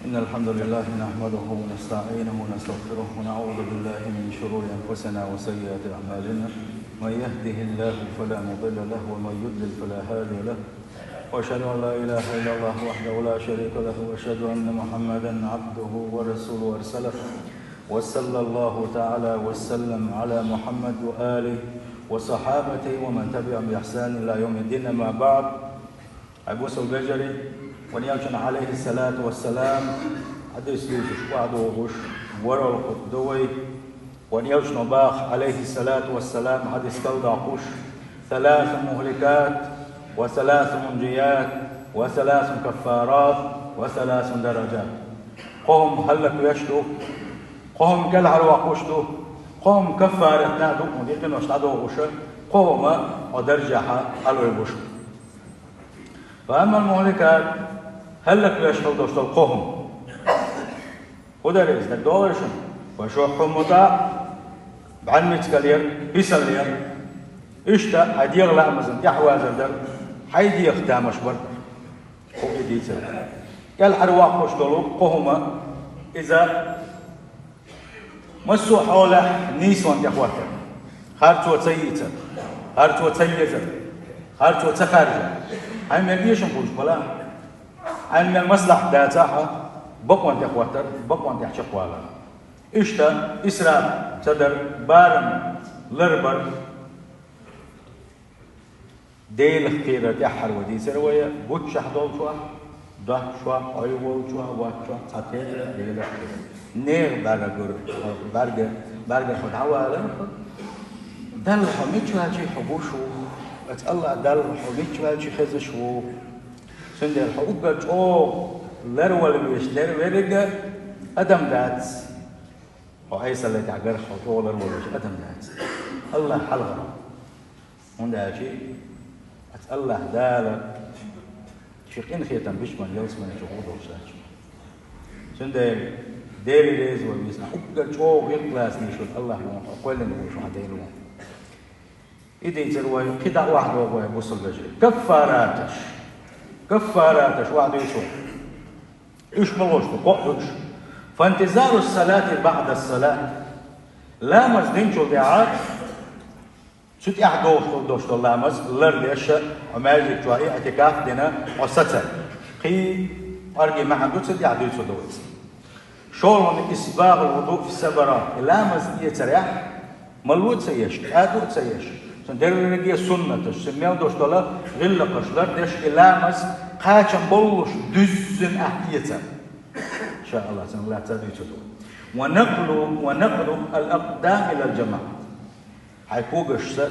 إن الحمد لله نحمده ونستعينه ونستغفره ونعوذ بالله من شرور أنفسنا وسيئات أعمالنا. من يهده الله فلا مضل له ومن يضلل فلا هادي له. وأشهد أن لا إله إلا الله وحده لا شريك له وأشهد أن محمدا عبده ورسوله أرسله. وصلى الله تعالى وسلم على محمد وآله وصحابته ومن تبعهم بإحسان إلى يوم الدين. أما بعد، أبو البجري ونيوشن عليه الصلاة والسلام حديث يوشش وعدوغش ورا القدوي ونيوشن باخ عليه الصلاة والسلام حديث كوداقش 3 مهلكات و3 منجيات و3 كفارات و3 درجات. قوم هلك يشتو قوم كالعر وقشتو قوم كفارة نادو مديقين وشتعدو غشة قوم ودرجها الويبوش. فأما المهلكات هلك يشتو دوشتو القوم ودريز دكدورشن وشوحهم مطاع بعلمت كالير بيسالير اشتا هديغ لا مزن يحوازر در حيدي يختام اشبر هو يديسر قال حرواق وشتولو قوم إذا مسو حوله نيسوان يحواتر خارتو تسييتر خارتو تسييتر خارتو تخارجر هاي مليشن بوش بلا هاي من المصلح داتاها بقوان يحواتر بقوان يحشقوالا اشتا إسراء تدر بارم لربر ديل خيرة يحر وديسر ويا بوتش حدول شوا ده شوا أيوة شوا واتشوا تاتير ديل خيرة نير برجر خد عوالا دل حميد شو هالشي حبوشو بس الله دل حميد شو هالشي خزشو سند الحقوق جو لرول ويش لر ورجع أدم دات أو أي سلة تعجر خطوة لرول ويش أدم دات الله حلقة من ده شيء الله دال شقين خيتم بيشمل يوس من الجهود وشاش سند ديري ليز والميسنا حقا جو يقلاس نشوف الله يوم أقول لنا وشو هديلهم إذا يتروي كده واحد وهو يبص البجري كفاراتش واحد يشوف إيش ملوش تقعدش فانتظار الصلاة بعد الصلاة لا مزدين شو دعاء شوت دوش لامز لرديش وماجي شوي اعتكاف دينا وستر قي أرجع مع دوت يعدو دوت شلون إسباغ الوضوء في السبرات لامز يتريح ملوت سيش أدو سيش سندر رجية سنة سميو دوش دولا غلة قشلر ديش لامز قاچن بولش دزن أحيته إن شاء الله سن الله تدري تدو ونقل الأقدام إلى الجماعة حيكوغش سر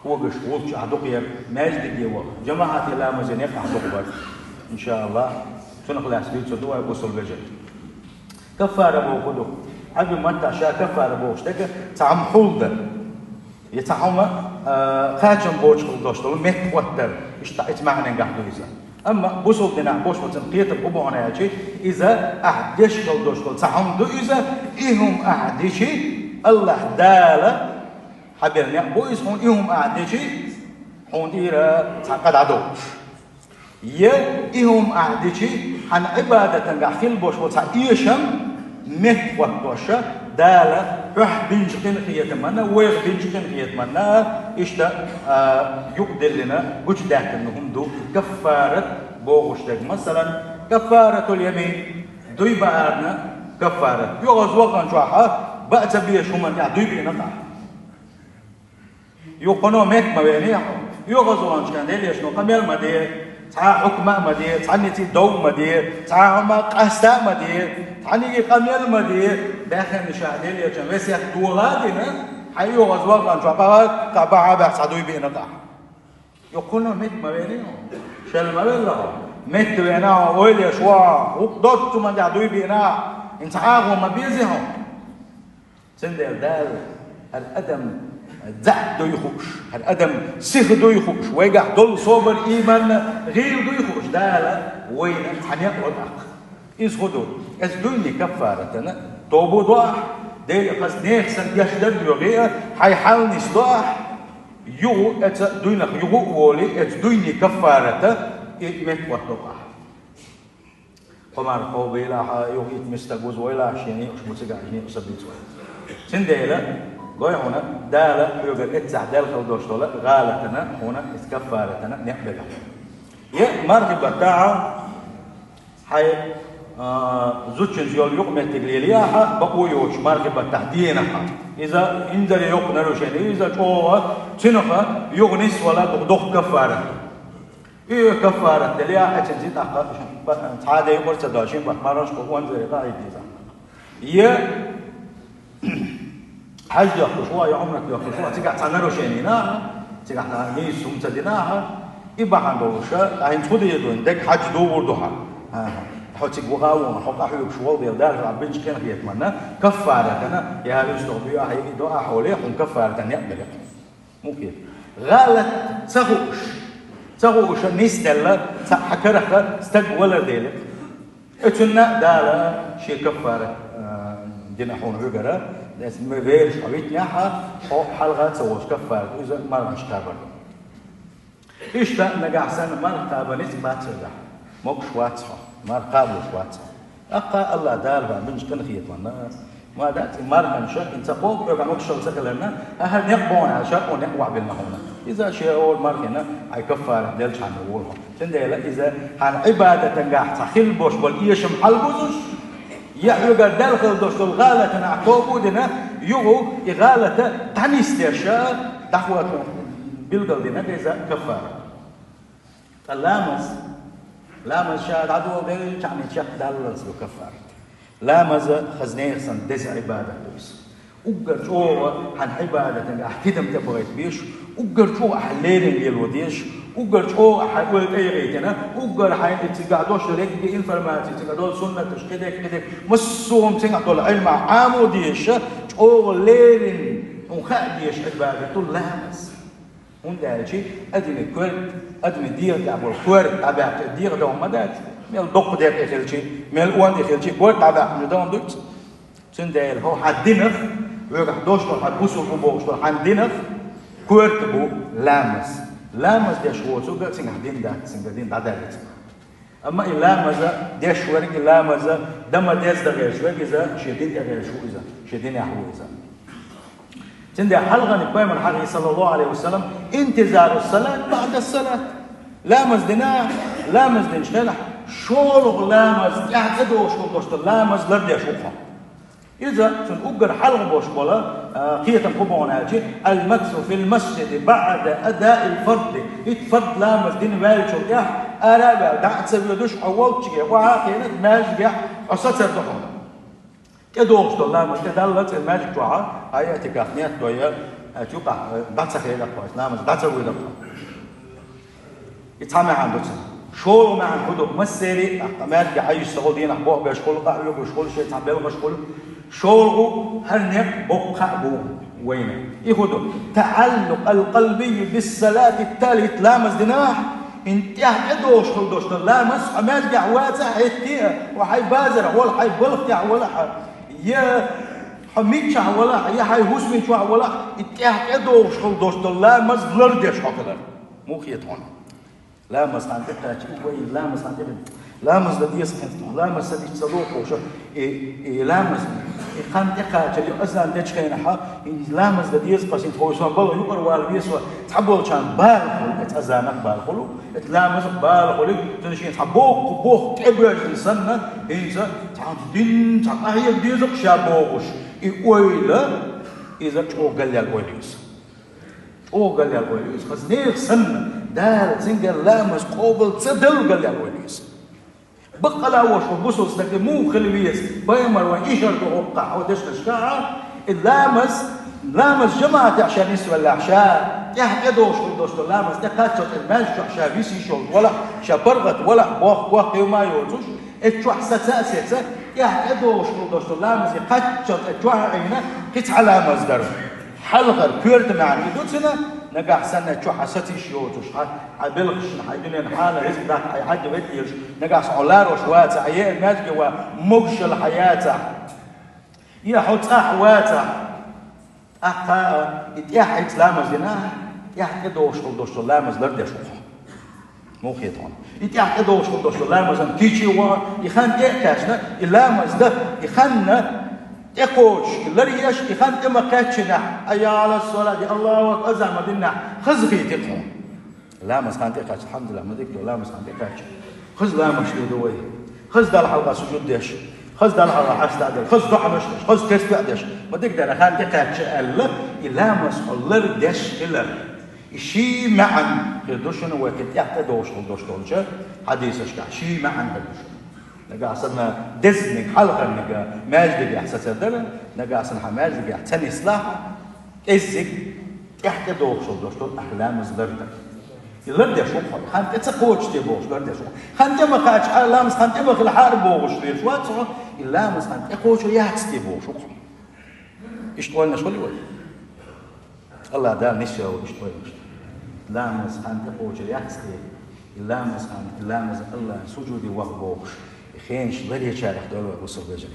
كوغش وولش أحدقير ماجد ديوه جماعة لامز ينق أحدق إن شاء الله سنقل أسبيل تدو ويبوصل بجد كفارة بوخدو عبي ما تعشى كفارة بوخشتك تعم حولدر يتعم خاچن بوش خلدوشتو مت وتر اشتعت معنا نقحدو إذا أما بوصل دنا بوش وتنقيت الأبو أنا يجي إذا أحدش خلدوشتو تعم دو إذا إهم أحدشي الله دالة حبيرنا بويس هون إهم أحدشي هون إيرا تعقد عدو إهم أحدشي عن عبادة نقحيل بوش وتعيشم مت وتوشة دالة رح بنجقين خياتمنا ويغ بنجقين خياتمنا إشتا يقدر لنا وجدات إنهم دو كفارة بوغشتك مثلا كفارة اليمين دوي بارنا كفارة يغز وقن شوحة بأت بيش هم دوي بينقع يقنو ميك مبيني يغز وقن شكان دي ليش نو قميل مدي تا حكمة مدي تعنيتي دو مدي تا هما قاستا مدي تعني قميل مدي داخل نشاهدين يا جماعة سيح دوغادنا حيو غزوان عن شعبها كعبها بحث عدوي بينقع يقولون ميت مبينيهم شل مبينه ميت بيناه ويلي شوا وقدرت من عدوي بيناه انتعاغوا مبيزهم سندر دال الأدم زعد دو يخوش الأدم سيخ دو يخوش ويقع دول صوبر إيمان غير دو يخوش دال وين حنيق ودق إيش خدو إيش دوني كفارتنا توبو ضاح ديل قص نيخسن يشدد يغير حيحاول نصلاح يو إت دونك يو ولي إت دوني كفارته إت مت وتضاح قمر قوبيلا يوغيت مستقوز ويلا شيني وش متسقع شيني وسبيت سنديلا قوي هنا دالا يوغل اتسع دال خلدوش طولا غالتنا هنا اتكفارتنا نحبك يا مرغب بتاعه حي زوجين زيول يوم تقليليها بقوا يوش مرغب تحدينها إذا إنزل يوم نروشين إذا جوا تنخا يغنس ولا تغدق كفارة إيه كفارة تليا حتى زيد أخا هذا يقول تداشين بحمارش كوان زي قاعد إذا يا حاج يأخذ شوية عمرك يأخذ شوية تقع تنروشينينا تقع تنيسوم تديناها إبا عندوشة عين تودي يدون دك حاج دور دوها حوتك وقاوم حق أحيو بشوال ديال دار ربنا كان يتمنى كفارة كنا يا هذا يستوبيو أحيو دعاء حواليه هم كفارة يقبل ممكن غلط تغوش نيستلا حكرك استقبل ذلك اتنا دالا شيء كفارة دينا حون هجرة بس ما بيرش حبيت نحا حلقة سووش كفارة إذا ما رمش كابر إيش ده نجح سنة ما كابر نسبة ترجع ماكش واتها ما قابلش واتها أقا الله دار بنش كن خيط منا ما دات مار هنشا انت قوم يبقى ماكش شغل لنا أهل نقبون عشان ونقوع بالمهونة إذا شيء أول مار هنا أي كفارة دلش عن الولهم تنديلا إذا عن عبادة تنجح تخيل بوش والإيش محل بوزش يحيوغا داخل دوش الغالة نعقوبو دنا يغو إغالة تنستيشا دعوة بلغل دنا إذا كفارة لامز شاد عدو دل يعني شاك دالس بكفارة لامز خزنير سن دز عبادة دوس أقدر شو عن عبادة تنجح كدم تبغيت بيش أقدر شو أحليلين يلوديش أقدر شو أحول أي غيتنا أقدر حين تقعدوش لك بإنفرماتي تقعدول سنة تشكدك كده مسوم تقعدول علم عاموديش شو ليلين وخاديش عبادة طول لامز هون شيء أدنى كورد أدنى دير تعبوا الكورد تبعت الدير ده ومدات ميل دق ده يخيل شيء ميل وان يخيل شيء كورد تبع ندام دوت سندال هو حدينف ويروح دوشتر حبوسه بوشتر حدينف كورد بو لامس ده شو سوق سين حدين ده سين حدين ده دارت أما اللامز ده شوارك اللامز ده ما داس ده غير شوارك إذا شدين ده غير شو إذا شدين يحوي إذا تندي حلقة نقيم الحديث صلى الله عليه وسلم انتظار الصلاة بعد الصلاة لامز دنا لامز دنشلح شولغ لامز يعتدو شو دوشت لامز لرد يشوفها إذا تنقر حلقة بوش بولا قية قبون هاجي المكس في المسجد بعد أداء الفرد يتفرد لامز دين والجو يح أرابع دعت سبيل دوش أول شيء وعاقينة ماجي يح أصات سردحون كدوش لامز كدلت الماجي توعا هاي اتكافنيات دويا توقع بعد سخيل أقوى لامز بعد سوي لقوى يتعامل عن دوتنا شو مع الهدوء مسيري أحتمال يعيش سعودين أحبوه بيشغل قاعدة بيشغل شيء تعبير مشغول شغله هرنيك بقى بو وينه يهدو تعلق القلبي بالصلاة التالي تلامس دناح انتهى ادوش خلدوش تلامس عمال جعواتها هيتيها وحي بازر ولا حي بلغ ولا يا حميد شع ولا يا حي هوسمين شع ولا انتهى ادوش خلدوش تلامس لردش هكذا مو خيط هون لامس عن تتاجي وين لامس عن تبن لامس ده يسخن لامس ده يتصدق وشو لامس يقام دقة اللي أصلاً ده شيء نحا لامس ده يسقط إنت هو يسوى بالله يقر والبيسوى تحبوا كان بالخل أتأذانك بالخلو لامس بالخلو تنشين تحبوك بوخ تبرج السنة إنت تعدين تعهي ديزق شابوش يقويله إذا شو قال لي الواليس شو قال لي الواليس خزنير سنة دار زنجر لامس قوبل تصدل قال لي الواليس بقى لا وش وبصص لك مو خلويس بايمر وإيشر توقع ودش تشكاع لامس جماعة عشان يسوى العشاء يحقدوش ودوش لامس تقاتل الماج عشان بيسي شغل ولا شبرغت ولا بوخ يوم ما يوزوش اتشوح ساسا يحقدوش ودوش لامس يقاتل اتشوح عينه قطع لامس درب حلقة كيرت معنا دوتنا نجح سنة شو حسيتي شو تشحن عبلغش حيدين حالة رزق ده حد بديش نجح سعلار وشوات عيال ماجي ومجش الحياة يحط أحواته أقا يتيح إسلام الزنا يحكي دوش لامز لرد يشوفه مو خيطان يتيح دوش لا مثلا كيشي وا يخان يكاشنا إلا مزده يخان يقوش لريش يخان إما كاتشنا أي على الصلاة الله أكبر أزعم دينا خزغي تقوم لا مسخان تقاش الحمد لله ما ذكر لا مسخان تقاش خز لا مش دوي خز دال حلقة سجود ديش خز دال حلقة حستعدل خز دعم مش خز تسبع ديش ما ذكر خان تقاش ألا إلا مسخلر ديش إلا شيء معا كدوشن وكت يحتى دوش دولشة حديث أشكع شيء معا كدوشن نجا أصلنا دزنك حلقة نجا ماجد يحسس هذا نجا أصلنا ماجد يحتني إصلاح إزك يحتى دوش أحلام زلرتك يلرد يشوف خان تتقوش تبوش لرد يشوف خان تما قاعد على لامس خان تما في الحرب بوش ليش واتسو اللامس خان تقوش يحتى تبوش إيش تقولنا شو اللي وين الله دار نشوا وإيش تقول لامس خان تقوش يحتى اللامس خان اللامس الله سجودي وقبوش خينش بري شارح دول وصل بجري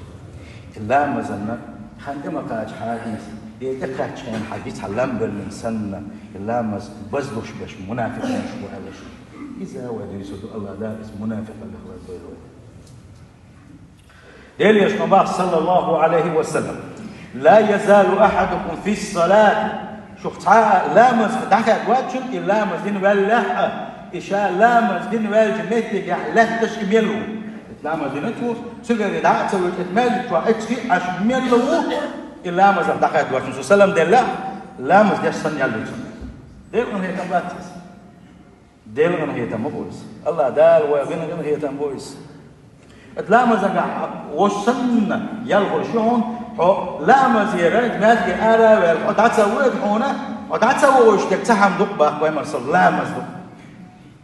اللامس أن خان تما قاعد حديث يتقعد شيء حديث حلم بالإنسان اللامس بزلوش باش منافق شو هذا شو إذا ودي يسود الله دارس منافق الأخلاق دول ديل يشنبه صلى الله عليه وسلم لا يزال أحدكم في الصلاة شفت لامس دخل واتشن اللامس دين والله إشاء لامس دين والجميت لا تشمله لامس دين تو سجل دعاء سويت إتمال تو أتشي أشمله إلا ما زال دخلت واشن سلام دللا لا مزدش صنع اللجنة ديل من هي تباتس ديل من هي تمبويس الله دال وغن هي تمبويس لا ما زال وشن يلغو شون لا ما زيرت ما تجي أرا وتعتسوي هنا وتعتسوي وش تكتحم دقبة وين مرسل لا مزدق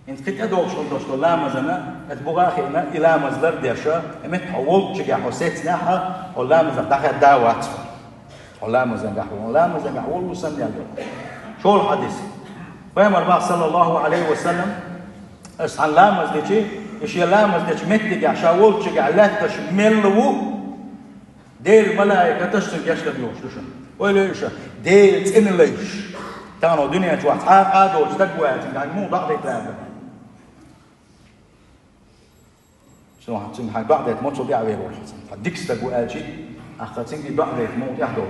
إنت كنت أدوش شو لا ما زنا أتبغى خينا إلى مزدر ديشة إمت حولت شجع حسيت ناحة ولا ما زال دخل دعوات ولا مزنجح والله سمي الله شو الحديث فهم الرب صلى الله عليه وسلم اسعى لا مزدشي ايش لا مزدش متجع شاول تشجع لا تشملو ديل ملائكه تشتم يشتم يوش ولا ايش ديل ان ليش كانوا دنيا توحد قادوا استقوات يعني مو بعض ثلاثه شنو حاطين حاجه بعض موت بيع ويروح ديك استقوات شيء أخذتين دي بعض موت يحضر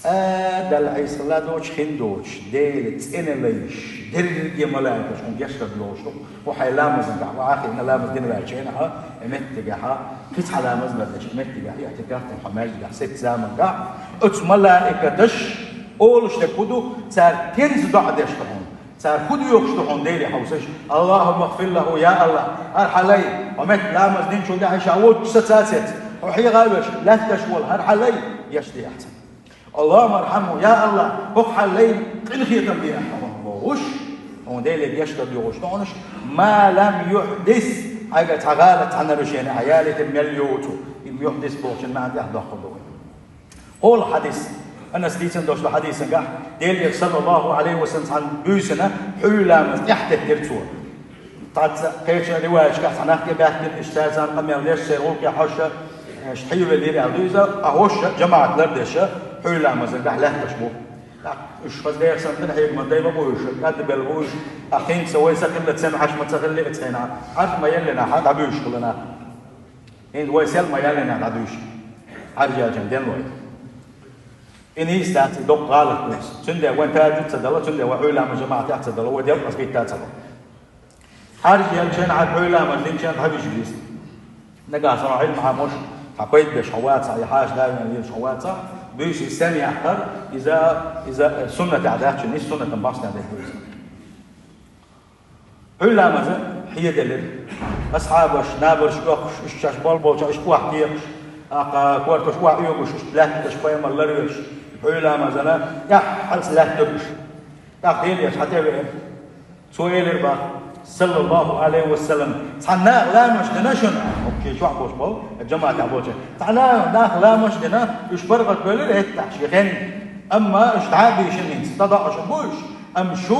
دل عيسى الله دوش خندوش ديل تين ليش ديل يملاك شون يشتغل لوش وحي لامز نجح وآخر إن لامز دين لاشين ها متجها كيس على لامز بدش متجها اعتكاف محمد جح ست زمان جح ملائكة دش أولش تكودو صار تنز بعد يشتغلون صار كودو يشتغلون ديل حوسش اللهم اغفر له يا الله أرحلي ومت لامز دين شو ده يشاوت ستاسات وحي غالبش لا تشول هرحلي يشتي أحسن اللهم ارحمه يا الله اقحل لي انخي تنبيه وش هو ده اللي بيشتغل يوش نونش ما لم يحدث حاجه تغالت عن رجال عيالة المليوتو يحدث بوش ما عندي احد خلوه هو الحديث انا سديتن دوش الحديث نجح ديل صلى الله عليه وسلم عن بوسنا حلام تحت الدرتو طات كيش روايه كاس انا احكي بحكي الاستاذ قمر ليش سيروك يا حشه حيو اللي يعدوزا اهوش جماعه لردشه حيلا مثلا قاع لا تشبو ايش فاز ده يحسن من حيق ما دايما بوش قد بالبوش اخين سوي سكن تسمع حش ما تخلي تسينا عارف ما يلنا حد عبيش كلنا ان ويسل ما يلنا عبيش ارجع جندن لوي ان هي ستات دوق قالت بس تنده وين تاج تدل تنده وحيلا ما جماعه تحت تدل ودي بس بيت تدل ارجع جن على حيلا ما دين كان حبيش بيس نقا صراحه مع مش حقيت بشوات صحيح حاج دائما شوات صح بيش الثاني أحد إذا سنة عادات شنو سنة تنبعث عادات بيش هلا مثلا هي دليل أصحابش نابرش وش شاش بالبوش إيش واحد يقش كوارت إيش واحد يقش لا تشبيه ملريش هلا مثلا يا حلس لا تبش تقدير يا حتى بيه سؤال ربا صلى الله عليه وسلم صحنا لا مش نشنا اوكي شو عبوش بول الجماعه تعبوش تعالى لا مش دنا ايش برغت بقول له شيخين اما ايش تعبي شنين تضع شبوش ام شو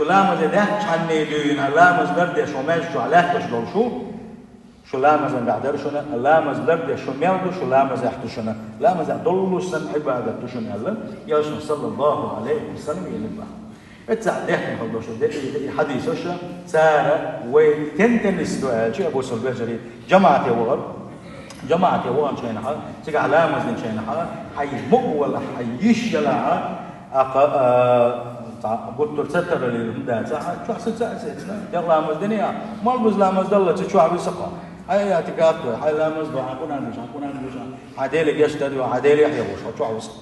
لا مز ده حني دين لا مز برد شو ماش شو علاقه شو لا مز بعد شنو لا مز برد شو ميلد شو لا مز يحت شنو لا مز دول سن عباده شنو هلا يا صلى الله عليه وسلم يلبا اتزعدت من خلوش حديث وش سارة وتنتن السؤال شيء أبو سلبجري جماعة وان شينها تيجي على مزن شينها حي مقول حيش يلا قلت ستر للمدة ساعة شو حسيت ساعة يلا مزدنيا ما البزلا مزدلة تشوع بسقى هاي تقاطع هاي لا مزدو عقونا نبش عديل يشتري وعديل يحيى وش شوع بسقى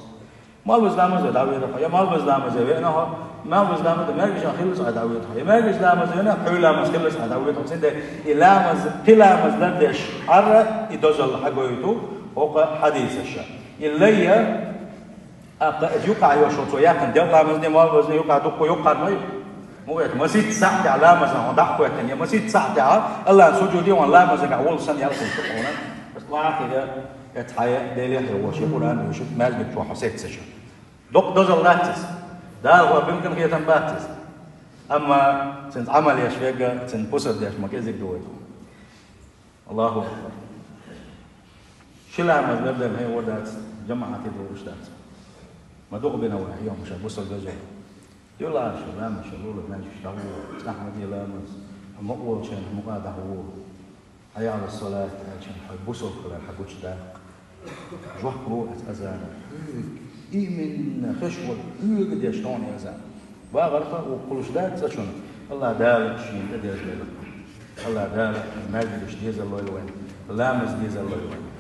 ما البزلا مزدو داوي رفع ما البزلا مزدو أنا ما البزلا مزدو ما يرجع خلص عداوي رفع ما يرجع مزدو هنا حولا مز خلص عداوي رفع سند إلا مز كلا مزدش عرّ يدوزل حقويتو هو حديث الشر اللي يقع يوشوتو ياكن ديلا مزني ما البزلا يقع دقو يقع ما مو مسيت ساعة على مزنا ودق وقتني مسيت ساعة الله سجودي والله مزنا أول سنة يالكم شكونا بس واحد يتحيا دليل هو شيء قرآن وشوف مال بتوع حسيت سجى دق دوزل لاتس ده هو بيمكن هي تنباتس أما سنت عمل يا شيخ سنت بوسر ديش ما كذا دوي الله أكبر شلا مزنا ده هي ودات جماعة تدور شتات ما دق بينه ويوم مش بوسر ده يلا شو لا مش لولا ما يشتغل نحن دي لا مس مقول شيء مقاعد هو حي على الصلاة عشان حبوسوا كلام حبوش ده جوه روح أذان من خشوة قد يشتون أذان وغرفة وكلش ده تشون الله دارك شيء ده ديز الله دارك ما يدريش ديز الله يوين لا مس ديز الله يوين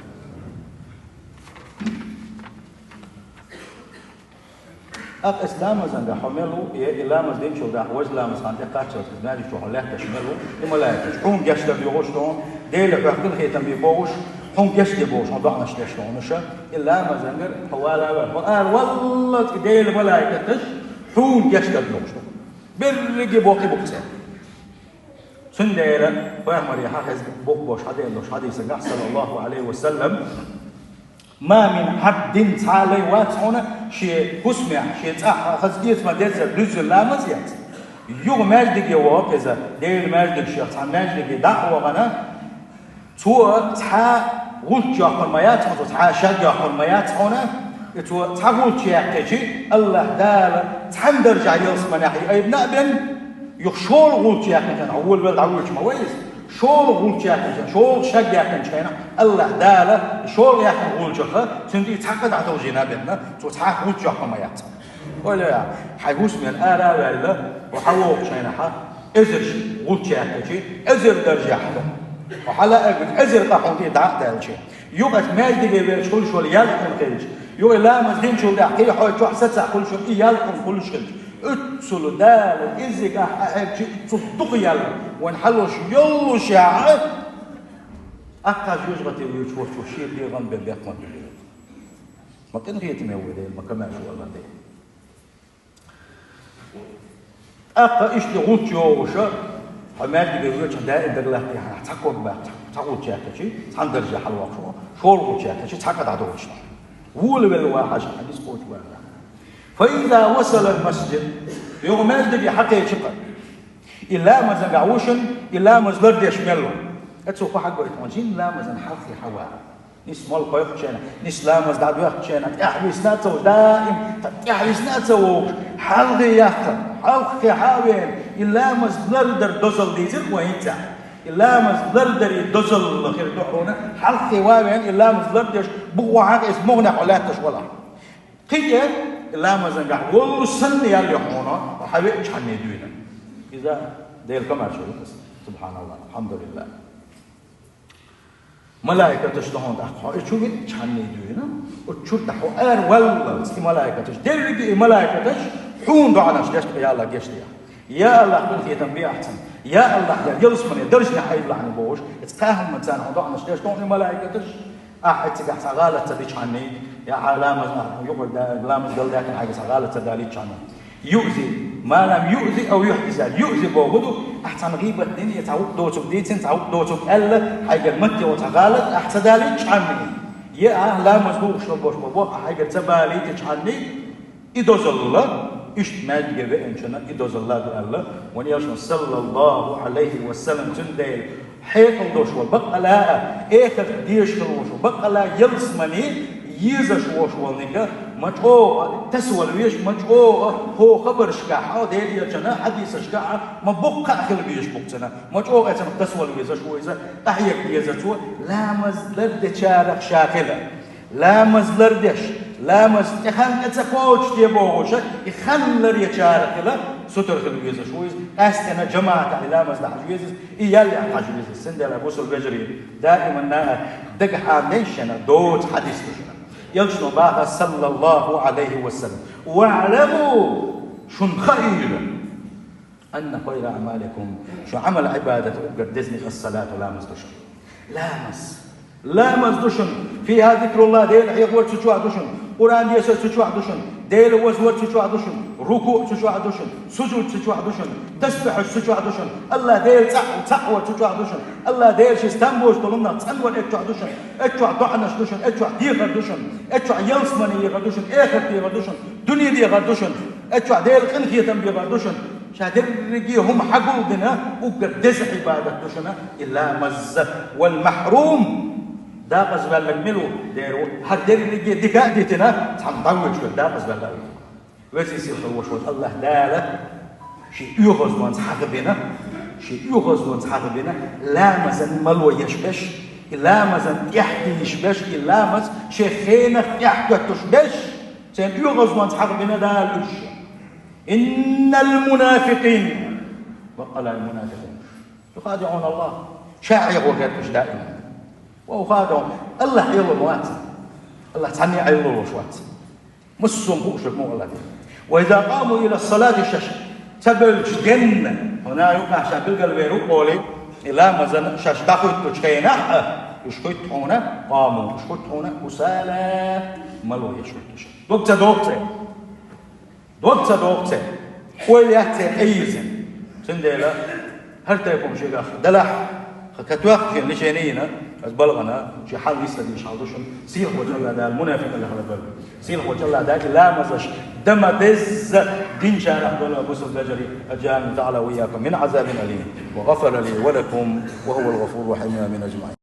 إسلام زند حملوا إلا مزدين شو ده وزلا مسخان تقاتل تزنادي شو حلاه تشملوا الملاك حوم جشت بيوشتون ديل بعقل هيتم بيبوش حوم جشت بيبوش نضعنا شتشتون نشا إلا مزنجر حوالا وقال والله ديل الملاك تش حوم جشت بيوشتون بالرجي بوقي بوكسين سنديلا فاهم ريحة حز بوش حديث صلى الله عليه وسلم ما من حد تعالى واتعونا شيء كسمع شيء تأخ خزجيت ما ديت دزل لا مزيات يوم ماجدك يوه كذا ديل ماجدك شيء تعال ماجدك دعوة غنا تو تعال قلت يا حرميات ما تعال شق يا حرميات هنا تو تعال قلت يا كذي الله دال تحندر جاي يسمع نحي أي بنابن يخشول قلت يا كذا أول بلد أول ما ويز شول قول جاكن شول شق ياكن شينا الله داله شول ياكن قول جخه تندي تعقد على جنابنا تتحق قول جخه ما يات ولا حيوس من الآراء ولا وحوق شينا ح ازر قول جاكن شيء ازر درجة حدا وحلا ازر قحون دي دعاء دالشي يوقت ما يدري بيش كل شول يالكم كلش يو لا مزدين شول ده حكي حوي شو حسيت كل شول يالكم كل شول اتسل دال إزيك أحد تصدق يلا ونحلوش يلو شاعر أكاج يجغتي ويشوف شيء اللي غن بالبيت ما تقول ما كان هي تمويله ما كمان شو الله ده أكا إيش تقول شو حماد بيقول شو ده إذا قلت يعني تقول بقى تقول شيء كذي تندرج حلوة شو القول شيء كذي تحكي عدوش هو اللي بالواحد حديث قوت ولا فإذا وصل المسجد يوم مجد يحكي شقة إلا ما زنقعوشن إلا ما زلرد يشمله أتسوق حقه يتونجين لا ما زنحلقي حوا نسمع القيق شينا نسلام مزداد وقت شينا تحبس ناتو دائم تحبس ناتو حلقي يحكم حلقي حاوين إلا ما زلرد دوزل ديزل وينتا إلا ما زلرد دوزل خير دوحونا حلقي واوين إلا ما زلرد بقوا حق اسمونا حلاتش ولا قية إلا ما زنقع والله سن ياللي يحونا وحبيب شحني دوينا إذا ديل كما شو سبحان الله الحمد لله ملائكة تشتهون أخوة شو بيت شحني دوينا وتشوف دحو والله سي ملائكة تش ديل ملائكة تش حون دعنا شدش يا الله جشت يا الله كنت يتنبيه أحسن يا الله يا جلس من درجنا حي الله عن بوش اتفاهم من سنة دعنا شدش دعنا ملائكة تش أحد تقع سغالة تبيش عني يا علامة يقول لامز قال لكن حاجة سغالة تداليش عني يؤذي ما لم يؤذي أو يحدث يؤذي بوجوده أحسن غيبة دين يتعود دوتك ديتين تعود دوتك ألا حاجة المتي وتغالة أحسن داليش عني يا لامز بوش نبوش بوق حاجة تباليش عني إدوز الله إيش ما تجيب إنشنا إدوز الله الله ونياشن صلى الله عليه وسلم تنديل حيط الدوش وبقى لا إيه ديش الوش وبقى لا يلصمني يزش وشوالنيكا مجو تسول ويش مجو هو خبر شكاحة ديل يجنا حديث شكاحة ما بقى أخل بيش بقتنا مجو أتنا تسول ويزش ويزا أحيك يزتوا لا مزلد شارك شاكلة لا مزلردش لا مز يخان أتسكوش تيبوش يخان لر يشارك لا ستر خل ويزش ويز أستنا جماعة لا مزد حجويز إيال حجويز سند على بوس البجري دائما دقح نيشنا دوت حديث يلجن بعد صلى الله عليه وسلم واعلموا شن خير أن خير أعمالكم شو عمل عبادة قدسني الصلاة لا مزدشن لا مزدشن فيها ذكر الله ديل يقول تشوع دشن قرآن يسوع تشوع دشن ديل وزور تشوع دشن ركوع تشوع دشن سجود تشوع دشن تسبح تشوع دشن الله ديل تعوى تشوع دشن الله ديل شستنبوش طلنا تنور تشوع دشن اتشوع دعنش دشن اتشوع ديغر دشن اتشوع يلسمني يغر دشن اخر ديغر دشن دنيا ديغر دشن اتشوع ديل قنخية بيغر دشن شادر رجي هم حقول دنا وقدس عبادة دشنا إلا مز والمحروم داقز بالملو ديرو حدر رجي دكادتنا تنطوج داقز بالله وزي سيخ الوشوش الله داله شيء يغز وانس حقبنا لا مزن ملو يشبش لا مزن يحكي يشبش لا مز شيخينك يحكي تشبش سين يغز وانس حقبنا دالوش إن المنافقين وقال المنافقين يخادعون الله شاعر وقت دائما وخادعون الله يلا موات الله تعني عيل وشوات مسهم بوش مو الله دي. وإذا قاموا إلى الصلاة الشش تبل جنة هنا يقع شابل قلبي رقولي إلا مزن شش داخل تشكينا يشكت هنا قاموا يشكت هنا وسالة ملو يشكت دوكتا وياتي أيزن سندلا هرتا يكون شيء آخر دلح كتوقف لشينينا بلغنا شي حال يسأل يشعلوشن سيح وجل دا المنافق اللي خلق بالك سيح وجل دا لا مزش دم دز دين شارع دول أبو سفجري أجعلني تعالى وإياكم من عذاب أليم وغفر لي ولكم وهو الغفور الرحيم من أجمعين.